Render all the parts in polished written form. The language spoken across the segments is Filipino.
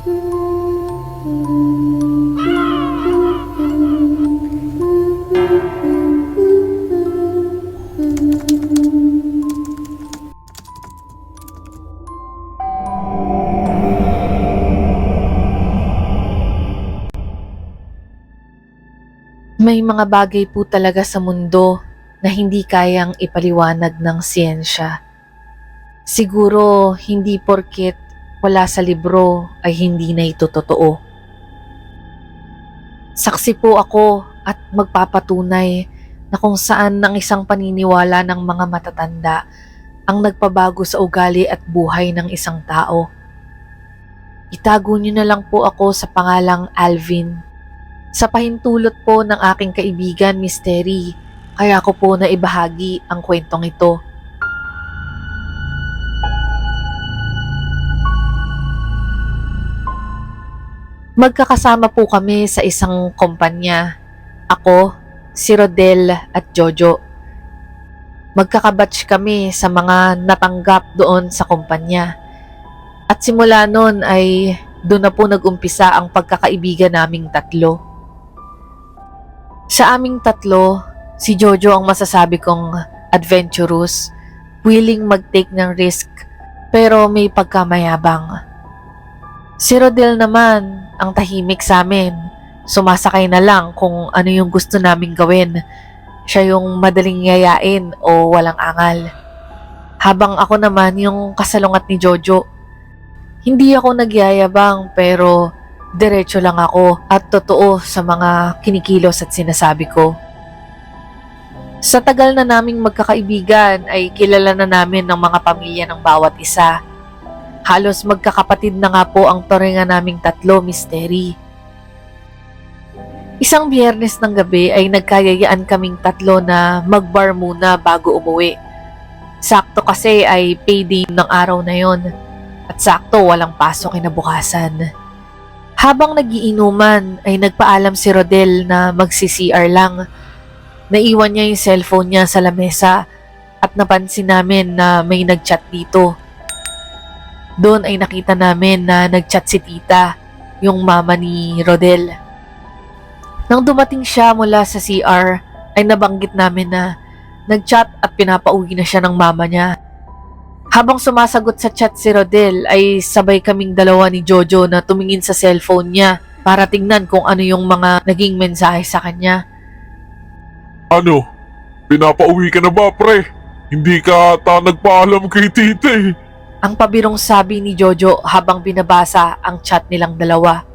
May mga bagay po talaga sa mundo na hindi kayang ipaliwanag ng siyensya. Siguro hindi porket wala sa libro ay hindi na ito totoo. Saksi po ako at magpapatunay na kung saan ang isang paniniwala ng mga matatanda ang nagpabago sa ugali at buhay ng isang tao. Itago niyo na lang po ako sa pangalang Alvin. Sa pahintulot po ng aking kaibigan, Miss Terry, kaya ko po na ibahagi ang kwentong ito. Magkakasama po kami sa isang kumpanya. Ako, si Rodel at Jojo. Magkakabatch kami sa mga natanggap doon sa kumpanya. At simula noon ay doon na po nag-umpisa ang pagkakaibigan naming tatlo. Sa aming tatlo, si Jojo ang masasabi kong adventurous, willing mag-take ng risk, pero may pagkamayabang. Si Rodel naman ang tahimik sa amin, sumasakay na lang kung ano yung gusto naming gawin. Siya yung madaling yayain o walang angal. Habang ako naman yung kasalungat ni Jojo. Hindi ako nagyayabang pero diretso lang ako at totoo sa mga kinikilos at sinasabi ko. Sa tagal na naming magkakaibigan ay kilala na namin ng mga pamilya ng bawat isa. Halos magkakapatid na nga po ang torenga naming tatlo, Miss Terry. Isang Biyernes ng gabi ay nagkayayaan kaming tatlo na magbar muna bago umuwi. Sakto kasi ay payday ng araw na yon at sakto walang pasok kinabukasan. Habang nagiinuman ay nagpaalam si Rodel na magsi-CR lang. Naiwan niya yung cellphone niya sa lamesa at napansin namin na may nagchat dito. Doon ay nakita namin na nagchat si tita, yung mama ni Rodel. Nang dumating siya mula sa CR ay nabanggit namin na nagchat at pinapauwi na siya ng mama niya. Habang sumasagot sa chat si Rodel ay sabay kaming dalawa ni Jojo na tumingin sa cellphone niya para tingnan kung ano yung mga naging mensahe sa kanya. Ano? Pinapauwi ka na ba, pre? Hindi ka ata nagpaalam kay tita eh. Ang pabirong sabi ni Jojo habang binabasa ang chat nilang dalawa.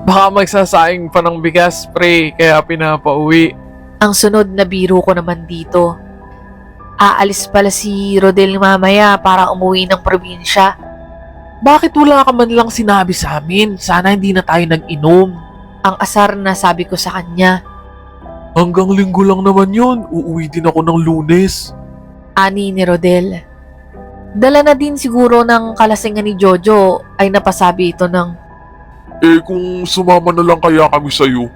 Baka magsasaing pa ng bigas, pre, kaya pinapauwi. Ang sunod na biro ko naman dito. Aalis pala si Rodel mamaya para umuwi ng probinsya. Bakit wala ka man lang sinabi sa amin? Sana hindi na tayo nag-inom. Ang asar na sabi ko sa kanya. Hanggang linggo lang naman yun. Uuwi din ako ng Lunes. Ani ni Rodel. Dala na din siguro ng kalasingan ni Jojo ay napasabi ito ng, Kung sumama na lang kaya kami sa'yo.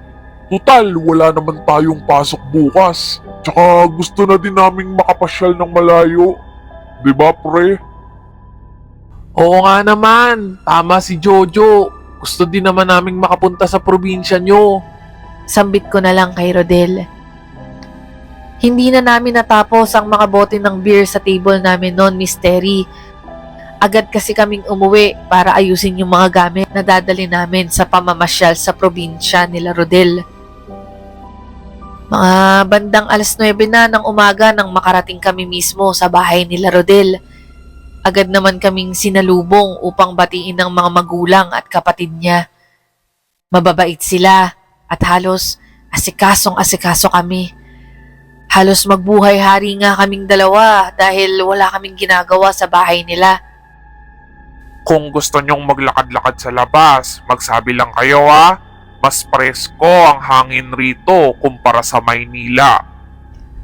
Total, wala naman tayong pasok bukas. Tsaka gusto na din naming makapasyal ng malayo. Diba, pre? Oo nga naman. Tama si Jojo. Gusto din naman naming makapunta sa probinsya nyo. Sambit ko na lang kay Rodel. Hindi na namin natapos ang mga bote ng beer sa table namin noon, Miss Terry. Agad kasi kaming umuwi para ayusin yung mga gamit na dadali namin sa pamamasyal sa probinsya nila Rodel. Mga bandang 9:00 na ng umaga nang makarating kami mismo sa bahay nila Rodel. Agad naman kaming sinalubong upang batiin ng mga magulang at kapatid niya. Mababait sila at halos asikasong-asikaso kami. Halos magbuhay-hari nga kaming dalawa dahil wala kaming ginagawa sa bahay nila. Kung gusto nyong maglakad-lakad sa labas, magsabi lang kayo ha. Mas presko ang hangin rito kumpara sa Maynila.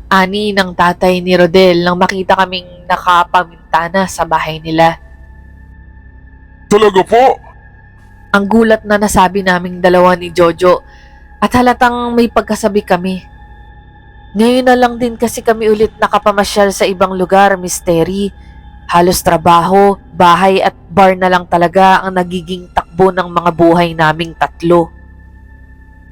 Ani ng tatay ni Rodel nang makita kaming nakapamintana sa bahay nila. Talaga po? Ang gulat na nasabi naming dalawa ni Jojo at halatang may pagkasabi kami. Ngayon na lang din kasi kami ulit nakapamasyal sa ibang lugar, Miss Terry. Halos trabaho, bahay at bar na lang talaga ang nagiging takbo takbo ng mga buhay naming tatlo.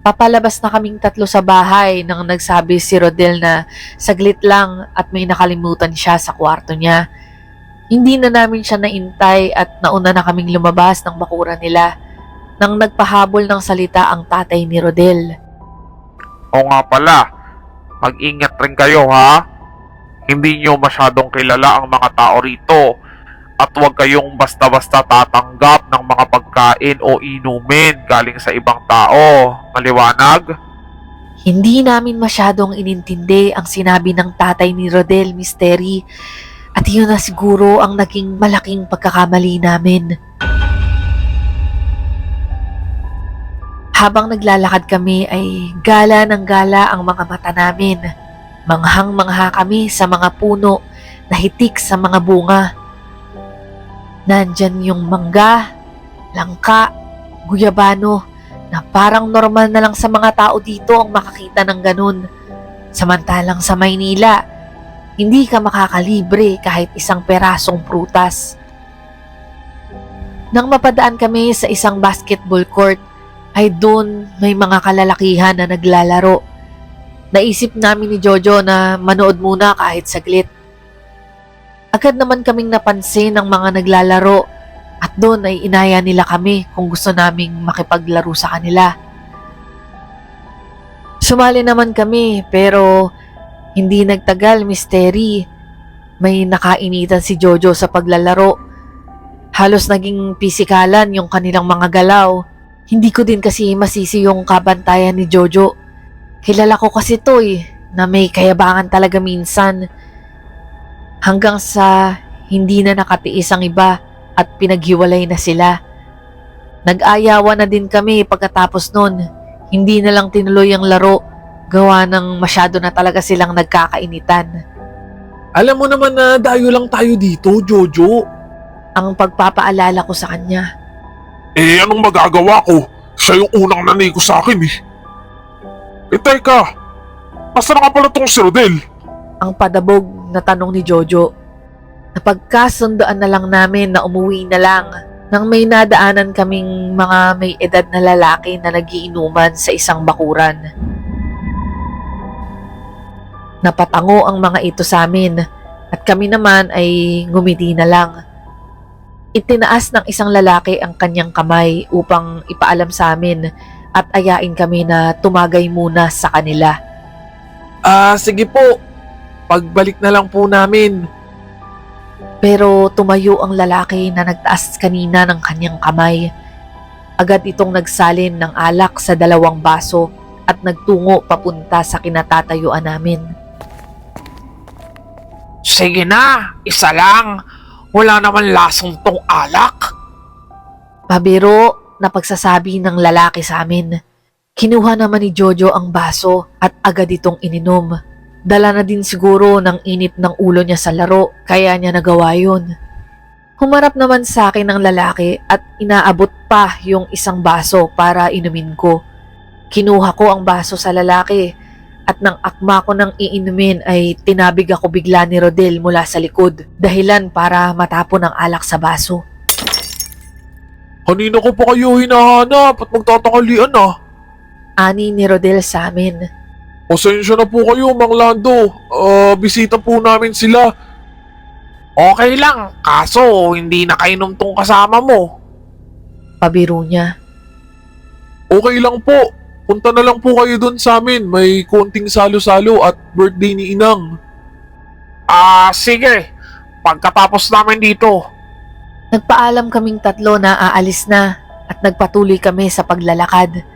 Papalabas na kaming tatlo sa bahay nang nagsabi si Rodel na saglit lang at may nakalimutan siya sa kwarto niya. Hindi na namin siya naintay at nauna na kaming lumabas ng bakuran nila nang nagpahabol ng salita ang tatay ni Rodel. O nga pala, mag-ingat rin kayo ha. Hindi nyo masyadong kilala ang mga tao rito at huwag kayong basta-basta tatanggap ng mga pagkain o inumin galing sa ibang tao. Maliwanag? Hindi namin masyadong inintindi ang sinabi ng tatay ni Rodel, Misteri, at yun na siguro ang naging malaking pagkakamali namin. Habang naglalakad kami ay gala ng gala ang mga mata namin. Manghang-mangha kami sa mga puno na hitik sa mga bunga. Nandyan yung mangga, langka, guyabano na parang normal na lang sa mga tao dito ang makakita ng ganun. Samantalang sa Maynila, hindi ka makakalibre kahit isang perasong prutas. Nang mapadaan kami sa isang basketball court, ay doon may mga kalalakihan na naglalaro. Naisip namin ni Jojo na manood muna kahit saglit. Agad naman kaming napansin ng mga naglalaro at doon ay inaya nila kami kung gusto naming makipaglaro sa kanila. Sumali naman kami pero hindi nagtagal, Misteri. May nakainitan si Jojo sa paglalaro. Halos naging pisikalan yung kanilang mga galaw. Hindi ko din kasi masisi yung kabantayan ni Jojo. Kilala ko kasi to na may kayabangan talaga minsan. Hanggang sa hindi na nakatiis ang iba at pinaghiwalay na sila. Nag-ayawan na din kami pagkatapos nun. Hindi na lang tinuloy ang laro. Gawa ng masyado na talaga silang nagkakainitan. Alam mo naman na dayo lang tayo dito, Jojo. Ang pagpapaalala ko sa kanya. Eh, anong magagawa ko? Siya yung unang nanay ko sa akin eh. Eh, teka. Nasaan na ka pala tong si Rodel? Ang padabog na tanong ni Jojo. Napagkasundoan na lang namin na umuwi na lang nang may nadaanan kaming mga may edad na lalaki na nagiinuman sa isang bakuran. Napatango ang mga ito sa amin at kami naman ay ngumiti na lang. Itinaas ng isang lalaki ang kanyang kamay upang ipaalam sa amin at ayain kami na tumagay muna sa kanila. Sige po. Pagbalik na lang po namin. Pero tumayo ang lalaki na nagtaas kanina ng kanyang kamay. Agad itong nagsalin ng alak sa 2 baso at nagtungo papunta sa kinatatayuan namin. Sige na, isa lang. Wala naman lasong tong alak. Pabiro na pagsasabi ng lalaki sa amin. Kinuha naman ni Jojo ang baso at agad itong ininom. Dala na din siguro ng inip ng ulo niya sa laro kaya niya nagawa yun. Humarap naman sa akin ng lalaki at inaabot pa yung isang baso para inumin ko. Kinuha ko ang baso sa lalaki at nang akma ko ng iinumin ay tinabig ako bigla ni Rodel mula sa likod. Dahilan para matapon ang alak sa baso. Kanina ko pa kayo hinahanap at magtatakalian Ani ni Rodel sa amin. Pasensya na po kayo, Mang Lando. Bisita po namin sila. Okay lang, kaso hindi nakainom tong kasama mo. Pabiro niya. Okay lang po. Punta na lang po kayo dun sa amin. May konting salo-salo at birthday ni Inang. Sige. Pagkatapos namin dito. Nagpaalam kaming tatlo na aalis na at nagpatuloy kami sa paglalakad.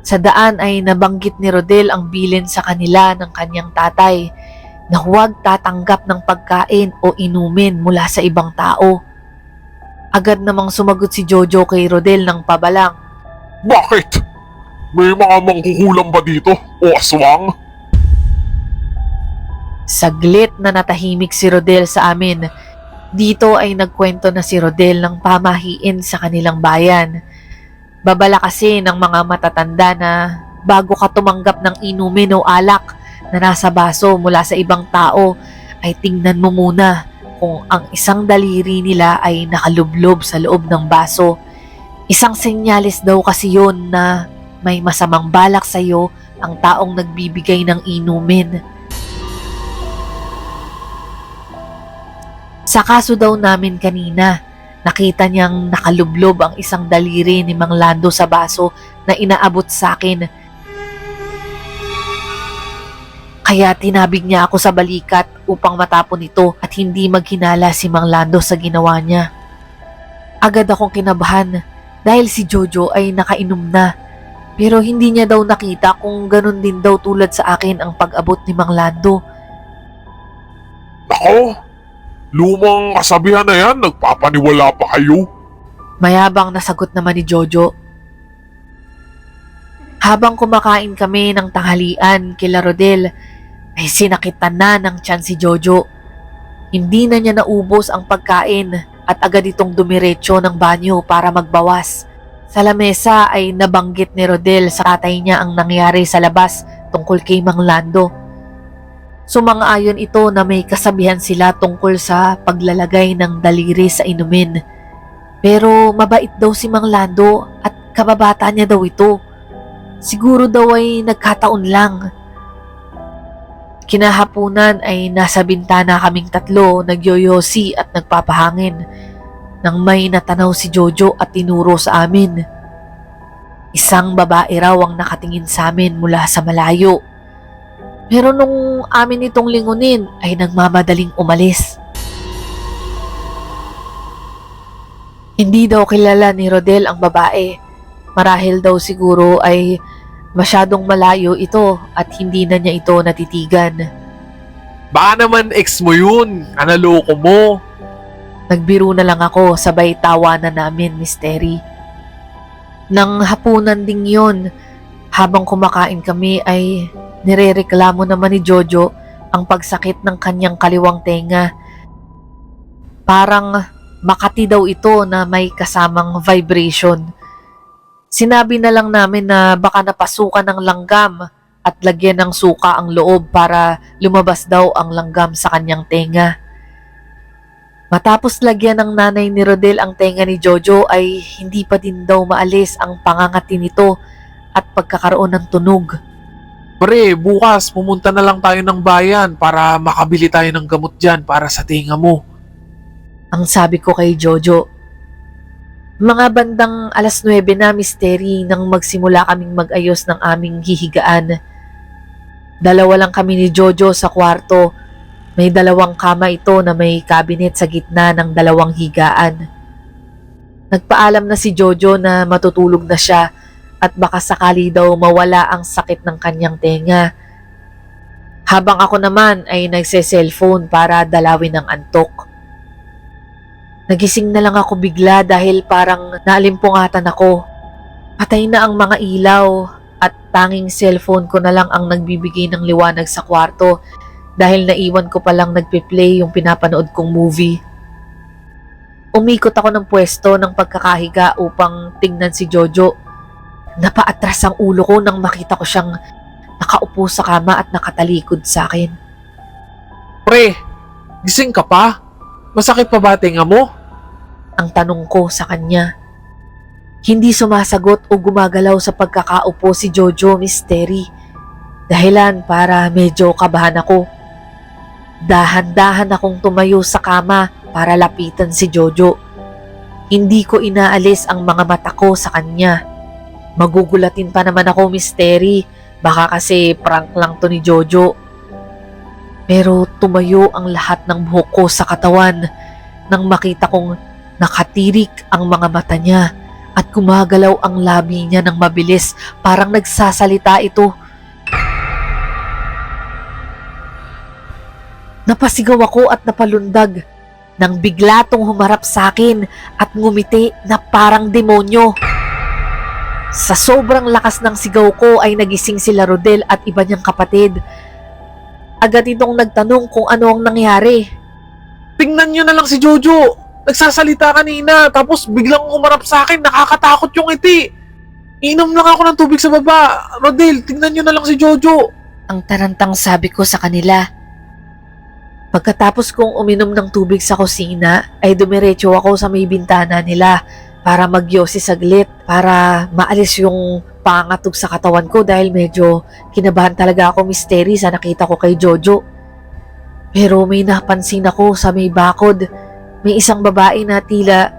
Sa daan ay nabanggit ni Rodel ang bilin sa kanila ng kanyang tatay na huwag tatanggap ng pagkain o inumin mula sa ibang tao. Agad namang sumagot si Jojo kay Rodel ng pabalang. Bakit? May mga mangkukulam ba dito? O aswang? Saglit na natahimik si Rodel sa amin. Dito ay nagkwento na si Rodel ng pamahiin sa kanilang bayan. Babala kasi ng mga matatanda na bago ka tumanggap ng inumin o alak na nasa baso mula sa ibang tao, ay tingnan mo muna kung ang isang daliri nila ay nakalublob sa loob ng baso. Isang senyales daw kasi yun na may masamang balak sa'yo ang taong nagbibigay ng inumin. Sa kaso daw namin kanina, nakita niyang nakalublob ang isang daliri ni Mang Lando sa baso na inaabot sa akin. Kaya tinabig niya ako sa balikat upang matapon ito at hindi maghinala si Mang Lando sa ginawa niya. Agad akong kinabahan dahil si Jojo ay nakainom na. Pero hindi niya daw nakita kung ganun din daw tulad sa akin ang pag-abot ni Mang Lando. Nako, lumang kasabihan na yan, nagpapaniwala pa kayo. Mayabang na sagot naman ni Jojo. Habang kumakain kami ng tanghalian kila Rodel, ay sinakitan na ng tiyan si Jojo. Hindi na niya naubos ang pagkain at agad itong dumiretso ng banyo para magbawas. Sa lamesa ay nabanggit ni Rodel sa tatay niya ang nangyari sa labas tungkol kay Mang Lando. Sumang-ayon ito na may kasabihan sila tungkol sa paglalagay ng daliri sa inumin. Pero mabait daw si Mang Lando at kababata niya daw ito. Siguro daw ay nagkataon lang. Kinahapunan ay nasa bintana kaming tatlo, nagyoyosi at nagpapahangin nang may natanaw si Jojo at tinuro sa amin. Isang babae raw ang nakatingin sa amin mula sa malayo. Pero nung amin itong lingunin ay nagmamadaling umalis. Hindi daw kilala ni Rodel ang babae. Marahil daw siguro ay masyadong malayo ito at hindi na niya ito natitigan. Baka naman ex mo yun. Analoko mo. Nagbiro na lang ako, sabay tawanan namin, Misteri. Nang hapunan ding yon, habang kumakain kami ay nirereklamo naman ni Jojo ang pagsakit ng kanyang kaliwang tenga. Parang Makati daw ito na may kasamang vibration. Sinabi na lang namin na baka napasukan ng langgam at lagyan ng suka ang loob para lumabas daw ang langgam sa kanyang tenga. Matapos lagyan ng nanay ni Rodel ang tenga ni Jojo ay hindi pa din daw maalis ang pangangati nito at pagkakaroon ng tunog. Pre, bukas pumunta na lang tayo ng bayan para makabili tayo ng gamot dyan para sa tinga mo. Ang sabi ko kay Jojo. Mga bandang 9:00 na, Misteri, nang magsimula kaming mag-ayos ng aming hihigaan. Dalawa lang kami ni Jojo sa kwarto. May 2 kama ito na may cabinet sa gitna ng 2 higaan. Nagpaalam na si Jojo na matutulog na siya at baka sakali daw mawala ang sakit ng kanyang tenga. Habang ako naman ay nagse-cellphone para dalawin ang antok. Nagising na lang ako bigla dahil parang naalimpungatan ako. Patay na ang mga ilaw at tanging cellphone ko na lang ang nagbibigay ng liwanag sa kwarto dahil naiwan ko palang nagpe-play yung pinapanood kong movie. Umikot ako ng pwesto ng pagkakahiga upang tingnan si Jojo. Napaatras ang ulo ko nang makita ko siyang nakaupo sa kama at nakatalikod sa akin. Pre, gising ka pa? Masakit pa ba tinga mo? Ang tanong ko sa kanya. Hindi sumasagot o gumagalaw sa pagkakaupo si Jojo, Misteri. Dahilan para medyo kabahan ako. Dahan-dahan akong tumayo sa kama para lapitan si Jojo. Hindi ko inaalis ang mga mata ko sa kanya. Magugulatin pa naman ako, Misteri. Baka kasi prank lang to ni Jojo. Pero tumayo ang lahat ng buhok ko sa katawan nang makita kong nakatirik ang mga mata niya at gumagalaw ang labi niya ng mabilis, parang nagsasalita ito. Napasigaw ako at napalundag nang bigla tong humarap sa akin at ngumiti na parang demonyo. Sa sobrang lakas ng sigaw ko ay nagising sila Rodel at iba niyang kapatid. Agad itong nagtanong kung ano ang nangyari. Tingnan nyo na lang si Jojo. Nagsasalita kanina tapos biglang umarap sa akin. Nakakatakot yung ngiti. Inom lang ako ng tubig sa baba. Rodel, tingnan nyo na lang si Jojo. Ang tarantang sabi ko sa kanila. Pagkatapos kong uminom ng tubig sa kusina ay dumiretso ako sa may bintana nila para magyosi saglit, para maalis yung pangatog sa katawan ko dahil medyo kinabahan talaga ako, Misteri, sa nakita ko kay Jojo. Pero may napansin ako sa may bakod. May isang babae na tila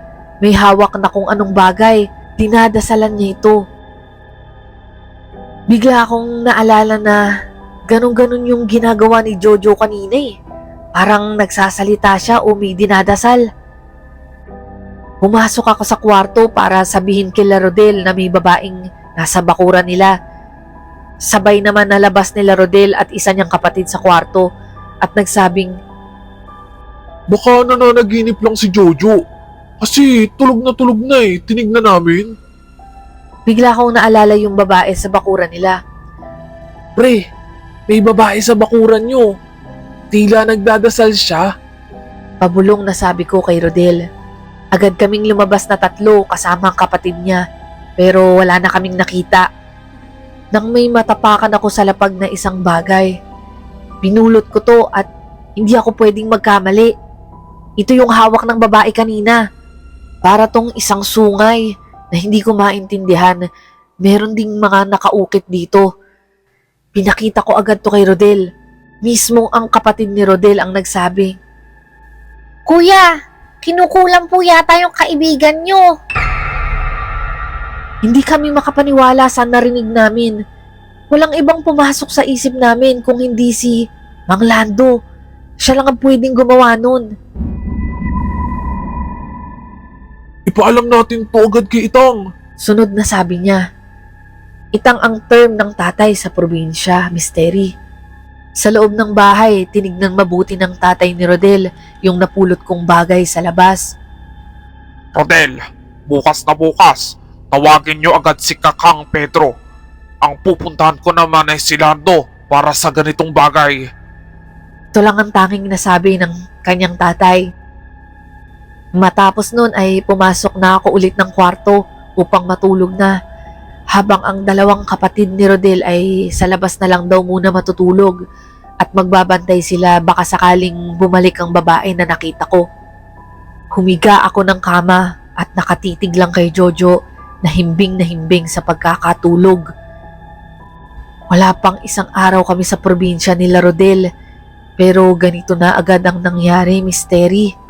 may hawak na kung anong bagay. Dinadasalan niya ito. Bigla akong naalala na ganun-ganun yung ginagawa ni Jojo kanina eh. Parang nagsasalita siya o may dinadasal. Pumasok ako sa kwarto para sabihin kila Rodel na may babaeng nasa bakuran nila. Sabay naman nalabas nila Rodel at isa niyang kapatid sa kwarto at nagsabing, Baka nananaginip lang si Jojo. Kasi tulog na eh. Tinignan namin. bigla akong naalala yung babae sa bakuran nila. Pre, may babae sa bakuran nyo. Tila nagdadasal siya. Pabulong na sabi ko kay Rodel. Agad kaming lumabas na 3 kasama ang kapatid niya, pero wala na kaming nakita. Nang may matapakan ako sa lapag na isang bagay. Pinulot ko to at hindi ako pwedeng magkamali. Ito yung hawak ng babae kanina. Para tong isang sungay na hindi ko maintindihan. Meron ding mga nakaukit dito. Pinakita ko agad to kay Rodel. Mismo ang kapatid ni Rodel ang nagsabi, Kuya, kinukulam po yata yung kaibigan nyo. Hindi kami makapaniwala sa narinig namin. Walang ibang pumasok sa isip namin kung hindi si Mang Lando. Siya lang ang pwedeng gumawa nun. Ipaalam natin to agad kay Itang. Sunod na sabi niya. Itang ang term ng tatay sa probinsya, Misteri. Sa loob ng bahay, tinignan mabuti ng tatay ni Rodel yung napulot kong bagay sa labas. Rodel, bukas na bukas, tawagin nyo agad si Kakang Pedro. Ang pupuntahan ko naman ay si Lando para sa ganitong bagay. Ito lang ang tanging nasabi ng kanyang tatay. Matapos nun ay pumasok na ako ulit ng kwarto upang matulog na, habang ang dalawang kapatid ni Rodel ay sa labas na lang daw muna matutulog at magbabantay sila baka sakaling bumalik ang babae na nakita ko. Humiga ako ng kama at nakatitig lang kay Jojo na himbing sa pagkakatulog. Wala pang isang araw kami sa probinsya nila Rodel, pero ganito na agad ang nangyari, Misteri.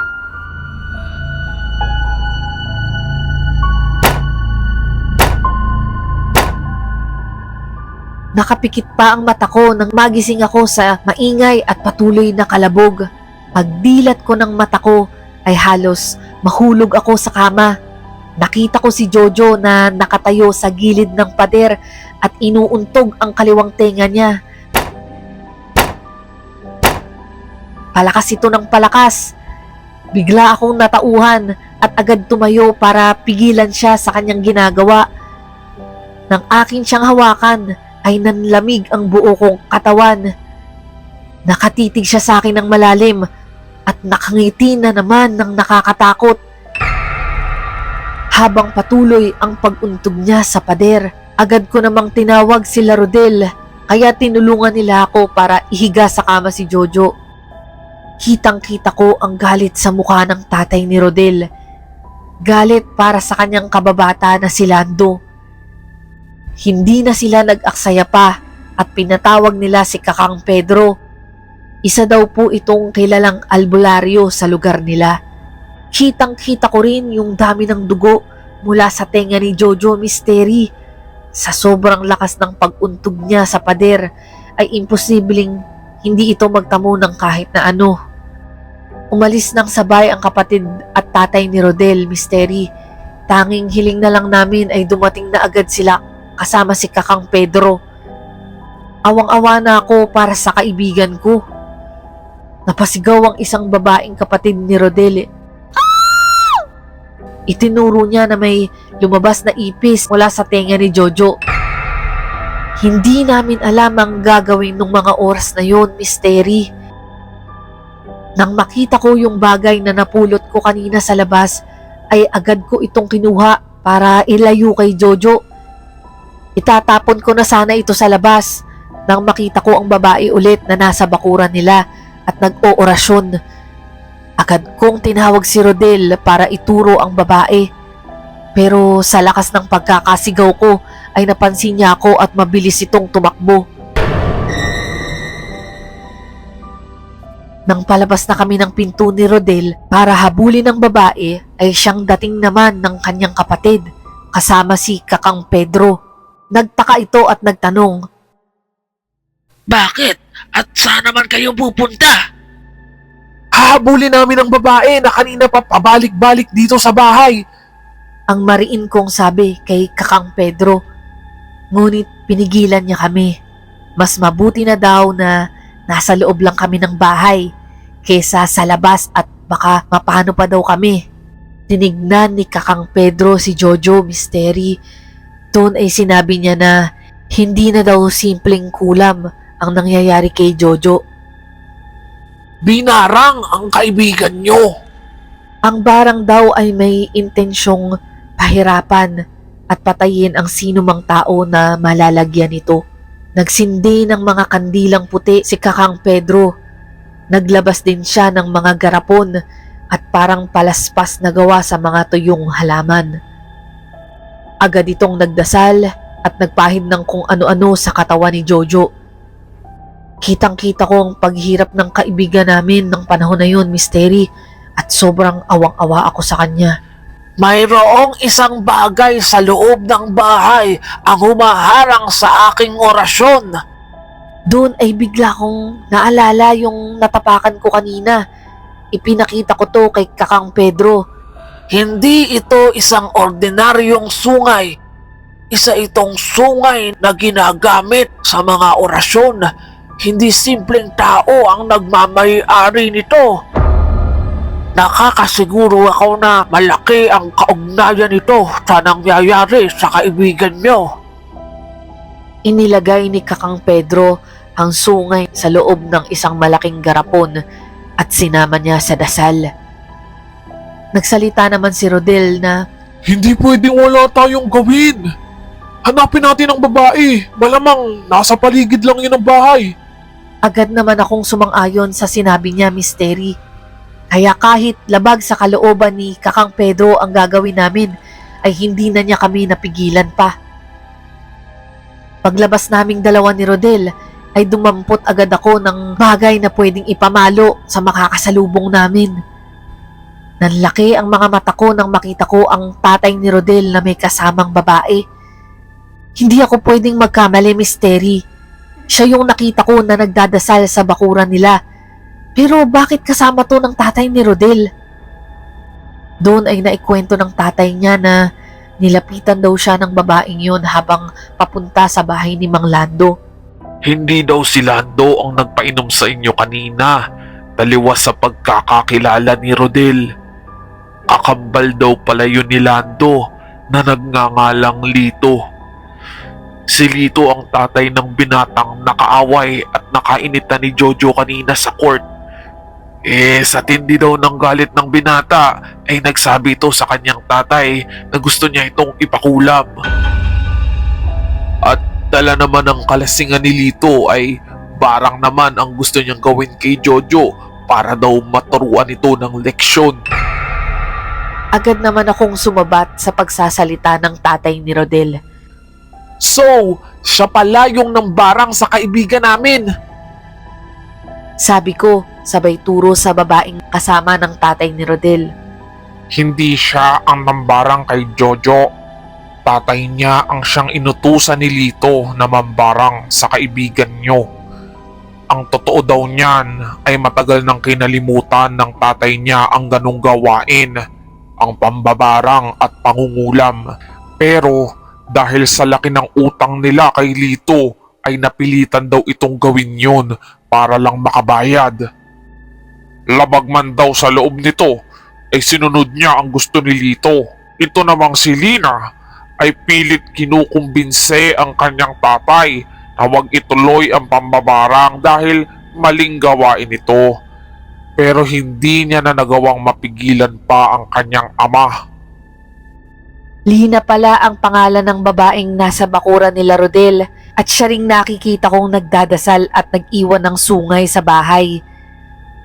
Nakapikit pa ang mata ko nang magising ako sa maingay at patuloy na kalabog. Pagdilat ko ng mata ko ay halos mahulog ako sa kama. Nakita ko si Jojo na nakatayo sa gilid ng pader at inuuntog ang kaliwang tenga niya. Palakas ito ng palakas. Bigla akong natauhan at agad tumayo para pigilan siya sa kanyang ginagawa. Nang akin siyang hawakan, ay nanlamig ang buo kong katawan. Nakatitig siya sa akin ng malalim at nakangiti na naman ng nakakatakot. Habang patuloy ang pag-untog niya sa pader, agad ko namang tinawag sila Rodel, kaya tinulungan nila ako para ihiga sa kama si Jojo. Kitang-kita ko ang galit sa mukha ng tatay ni Rodel. Galit para sa kanyang kababata na si Lando. Hindi na sila nag-aksaya pa at pinatawag nila si Kakang Pedro. Isa daw po itong kilalang albularyo sa lugar nila. Kitang-kita ko rin yung dami ng dugo mula sa tenga ni Jojo, Misteri. Sa sobrang lakas ng pag-untog niya sa pader ay imposibleng hindi ito magtamo ng kahit na ano. Umalis ng sabay ang kapatid at tatay ni Rodel, Misteri. Tanging hiling na lang namin ay dumating na agad sila kasama si Kakang Pedro. Awang-awa na ako para sa kaibigan ko. Napasigaw ang isang babaeng kapatid ni Rodel. Itinuro niya na may lumabas na ipis mula sa tenga ni Jojo. Hindi namin alam ang gagawin ng mga oras na yon, Misteri. Nang makita ko yung bagay na napulot ko kanina sa labas, ay agad ko itong kinuha para ilayo kay Jojo. Itatapon ko na sana ito sa labas nang makita ko ang babae ulit na nasa bakuran nila at nag-oorasyon. Agad kong tinawag si Rodel para ituro ang babae. Pero sa lakas ng pagkakasigaw ko ay napansin niya ako at mabilis itong tumakbo. Nang palabas na kami ng pinto ni Rodel para habulin ng babae, ay siyang dating naman ng kanyang kapatid, kasama si Kakang Pedro. Nagtaka ito at nagtanong, Bakit? At saan naman kayo pupunta? Hahabulin namin ang babae na kanina pa pabalik-balik dito sa bahay. ang mariin kong sabi kay Kakang Pedro. Ngunit pinigilan niya kami. Mas mabuti na daw na nasa loob lang kami ng bahay kesa sa labas at baka mapano pa daw kami. Tinignan ni Kakang Pedro si Jojo Misteri. Doon ay sinabi niya na hindi na daw simpleng kulam ang nangyayari kay Jojo. Binarang ang kaibigan nyo. Ang barang daw ay may intensyong pahirapan at patayin ang sinumang tao na malalagyan nito. Nagsindi ng mga kandilang puti si Kakang Pedro. Naglabas din siya ng mga garapon at parang palaspas na gawa sa mga tuyong halaman. Agad itong nagdasal at nagpahid ng kung ano-ano sa katawan ni Jojo. Kitang-kita ko ang paghirap ng kaibigan namin ng panahon na yun, Misteri, at sobrang awang-awa ako sa kanya. Mayroong isang bagay sa loob ng bahay ang humaharang sa aking orasyon. Doon ay bigla kong naalala yung natapakan ko kanina. Ipinakita ko to kay Kakang Pedro. Hindi ito isang ordinaryong sungay. Isa itong sungay na ginagamit sa mga orasyon. Hindi simpleng tao ang nagmamay-ari nito. Nakakasiguro ako na malaki ang kaugnayan nito sa nangyayari sa kaibigan nyo. Inilagay ni Kakang Pedro ang sungay sa loob ng isang malaking garapon at sinama niya sa dasal. Nagsalita naman si Rodel na, Hindi pwedeng wala tayong gawin. Hanapin natin ang babae. Malamang nasa paligid lang yun ang bahay. agad naman akong sumang-ayon sa sinabi niya, Misteri. Kaya kahit labag sa kalooban ni Kakang Pedro ang gagawin namin, ay hindi na niya kami napigilan pa. Paglabas naming dalawa ni Rodel, ay dumampot agad ako ng bagay na pwedeng ipamalo sa makakasalubong namin. Nanlaki ang mga mata ko nang makita ko ang tatay ni Rodel na may kasamang babae. Hindi ako pwedeng magkamali, Misteri. Siya yung nakita ko na nagdadasal sa bakuran nila. Pero bakit kasama to ng tatay ni Rodel? Doon ay naikwento ng tatay niya na nilapitan daw siya ng babaeng yun habang papunta sa bahay ni Mang Lando. Hindi daw si Lando ang nagpainom sa inyo kanina, taliwas sa pagkakakilala ni Rodel. Kakambal daw pala yun ni Lando na nagngangalang Lito. Si Lito ang tatay ng binatang nakaaway at nakainitan ni Jojo kanina sa court. Sa tindi daw ng galit ng binata ay nagsabi ito sa kanyang tatay na gusto niya itong ipakulam. At dala naman ng kalasingan ni Lito ay barang naman ang gusto niyang gawin kay Jojo para daw maturuan ito ng leksyon. Agad naman akong sumabat sa pagsasalita ng tatay ni Rodel. So, siya pala yung nambarang sa kaibigan namin. Sabi ko, sabay turo sa babaeng kasama ng tatay ni Rodel. Hindi siya ang nambarang kay Jojo. Tatay niya ang siyang inutusan ni Lito na mambarang sa kaibigan niyo. Ang totoo daw niyan ay matagal nang kinalimutan ng tatay niya ang ganong gawain, ang pambabarang at pangungulam. Pero dahil sa laki ng utang nila kay Lito ay napilitan daw itong gawin yun para lang makabayad. Labag man daw sa loob nito ay sinunod niya ang gusto ni Lito. Ito namang si Lina ay pilit kinukumbinse ang kanyang tatay na huwag ituloy ang pambabarang dahil maling gawain ito. Pero hindi niya na nagawang mapigilan pa ang kanyang ama. Lina pala ang pangalan ng babaeng nasa bakuran nila Rodel at siya ring nakikita kong nagdadasal at nag-iwan ng sungay sa bahay.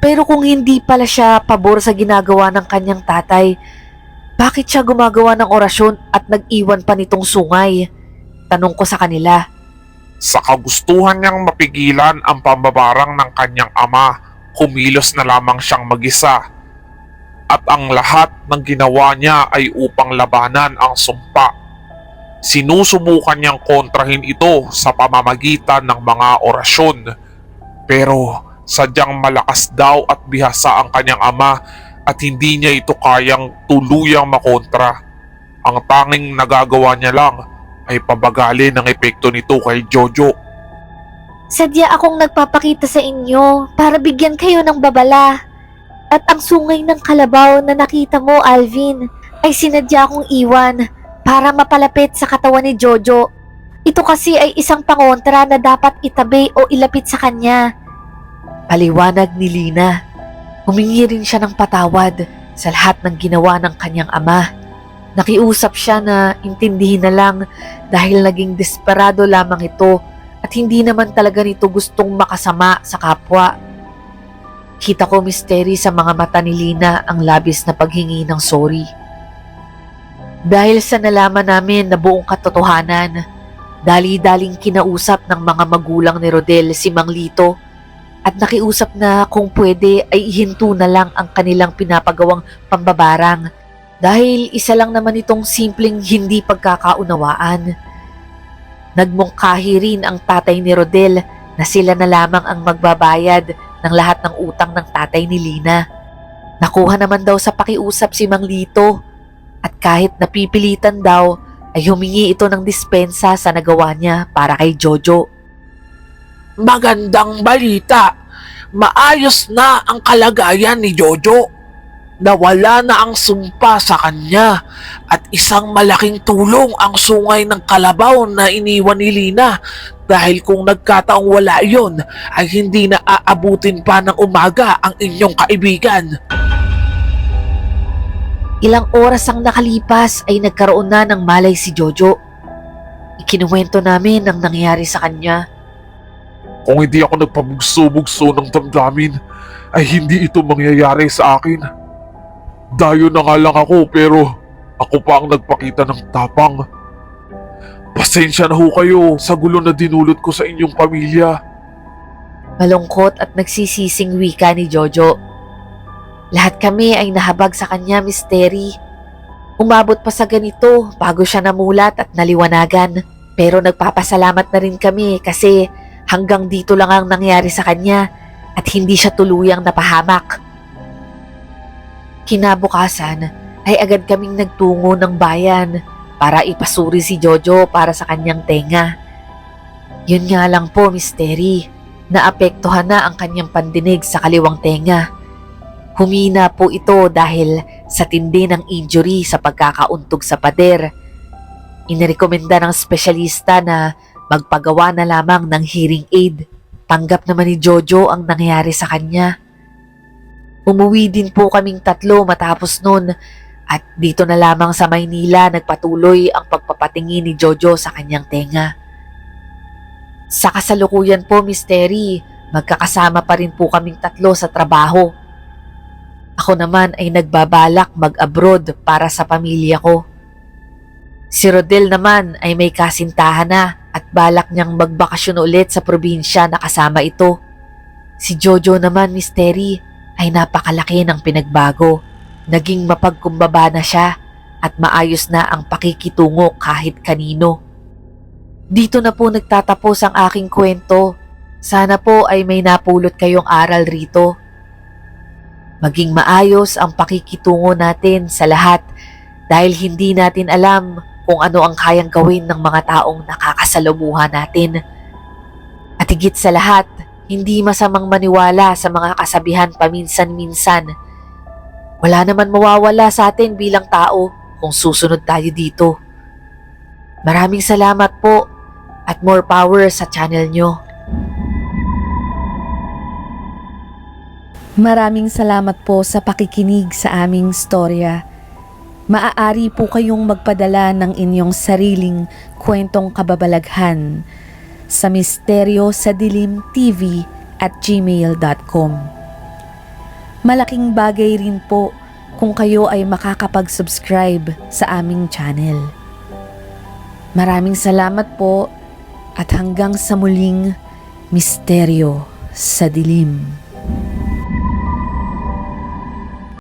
Pero kung hindi pala siya pabor sa ginagawa ng kanyang tatay, Bakit siya gumagawa ng orasyon at nag-iwan pa nitong sungay? Tanong ko sa kanila. Sa kagustuhan niyang mapigilan ang pambabarang ng kanyang ama, kumilos na lamang siyang mag-isa. At ang lahat ng ginawa niya ay upang labanan ang sumpa. Sinusubukan niyang kontrahin ito sa pamamagitan ng mga orasyon. Pero sadyang malakas daw at bihasa ang kanyang ama at hindi niya ito kayang tuluyang makontra. Ang tanging nagagawa niya lang ay pabagalin ang epekto nito kay Jojo. Sadya akong nagpapakita sa inyo para bigyan kayo ng babala. At ang sungay ng kalabaw na nakita mo, Alvin, ay sinadya akong iwan para mapalapit sa katawan ni Jojo. Ito kasi ay isang pangontra na dapat itabi o ilapit sa kanya. Paliwanag ni Lina. Humingi rin siya ng patawad sa lahat ng ginawa ng kanyang ama. Nakiusap siya na intindihin na lang dahil naging desperado lamang ito at hindi naman talaga nito gustong makasama sa kapwa. Kita ko misteri sa mga mata ni Lina ang labis na paghingi ng sorry. Dahil sa nalaman namin na buong katotohanan, dali-daling kinausap ng mga magulang ni Rodel si Mang Lito at nakiusap na kung pwede ay ihinto na lang ang kanilang pinapagawang pambabarang dahil isa lang naman itong simpleng hindi pagkakaunawaan. Nagmungkahi rin ang tatay ni Rodel na sila na lamang ang magbabayad ng lahat ng utang ng tatay ni Lina. Nakuha naman daw sa pakiusap si Mang Lito at kahit napipilitan daw ay humingi ito ng dispensa sa nagawa niya para kay Jojo. Magandang balita! Maayos na ang kalagayan ni Jojo. Nawala na ang sumpa sa kanya at isang malaking tulong ang sungay ng kalabaw na iniwan ni Lina dahil kung nagkataong wala yon ay hindi na aabutin pa ng umaga ang inyong kaibigan. Ilang oras ang nakalipas ay nagkaroon na ng malay si Jojo. Ikinuwento namin ang nangyari sa kanya. Kung hindi ako nagpabugso-bugso ng damdamin, ay hindi ito mangyayari sa akin. Dayo na nga lang ako pero ako pa ang nagpakita ng tapang. Pasensya na ho kayo sa gulo na dinulot ko sa inyong pamilya. Malungkot at nagsisising wika ni Jojo. Lahat kami ay nahabag sa kanya, misteri. Umabot pa sa ganito bago siya namulat at naliwanagan. Pero nagpapasalamat na rin kami kasi hanggang dito lang ang nangyari sa kanya at hindi siya tuluyang napahamak. Kinabukasan ay agad kaming nagtungo ng bayan para ipasuri si Jojo para sa kanyang tenga. Yun nga lang po, misteri. Naapektuhan na ang kanyang pandinig sa kaliwang tenga. Humina po ito dahil sa tindi ng injury sa pagkakauntog sa pader. Inirekomenda ng espesyalista na magpagawa na lamang ng hearing aid. Tanggap naman ni Jojo ang nangyari sa kanya. Umuwi din po kaming tatlo matapos nun at dito na lamang sa Maynila nagpatuloy ang pagpapatingin ni Jojo sa kanyang tenga. Sa kasalukuyan po, misteri, magkakasama pa rin po kaming tatlo sa trabaho. Ako naman ay nagbabalak mag-abroad para sa pamilya ko. Si Rodel naman ay may kasintahan na at balak niyang magbakasyon ulit sa probinsya na kasama ito. Si Jojo naman, misteri, ay napakalaki ng pinagbago. Naging mapagkumbaba na siya at maayos na ang pakikitungo kahit kanino. Dito na po nagtatapos ang aking kwento. Sana po ay may napulot kayong aral rito. Maging maayos ang pakikitungo natin sa lahat dahil hindi natin alam kung ano ang kayang gawin ng mga taong nakakasalumuhan natin. At higit sa lahat, hindi masamang maniwala sa mga kasabihan paminsan-minsan. Wala naman mawawala sa atin bilang tao kung susunod tayo dito. Maraming salamat po at more power sa channel nyo. Maraming salamat po sa pakikinig sa aming storya. Maaari po kayong magpadala ng inyong sariling kwentong kababalaghan sa misteryoSadilimTV@gmail.com. Malaking bagay rin po kung kayo ay makakapag-subscribe sa aming channel. Maraming salamat po at hanggang sa muling misteryo sa dilim.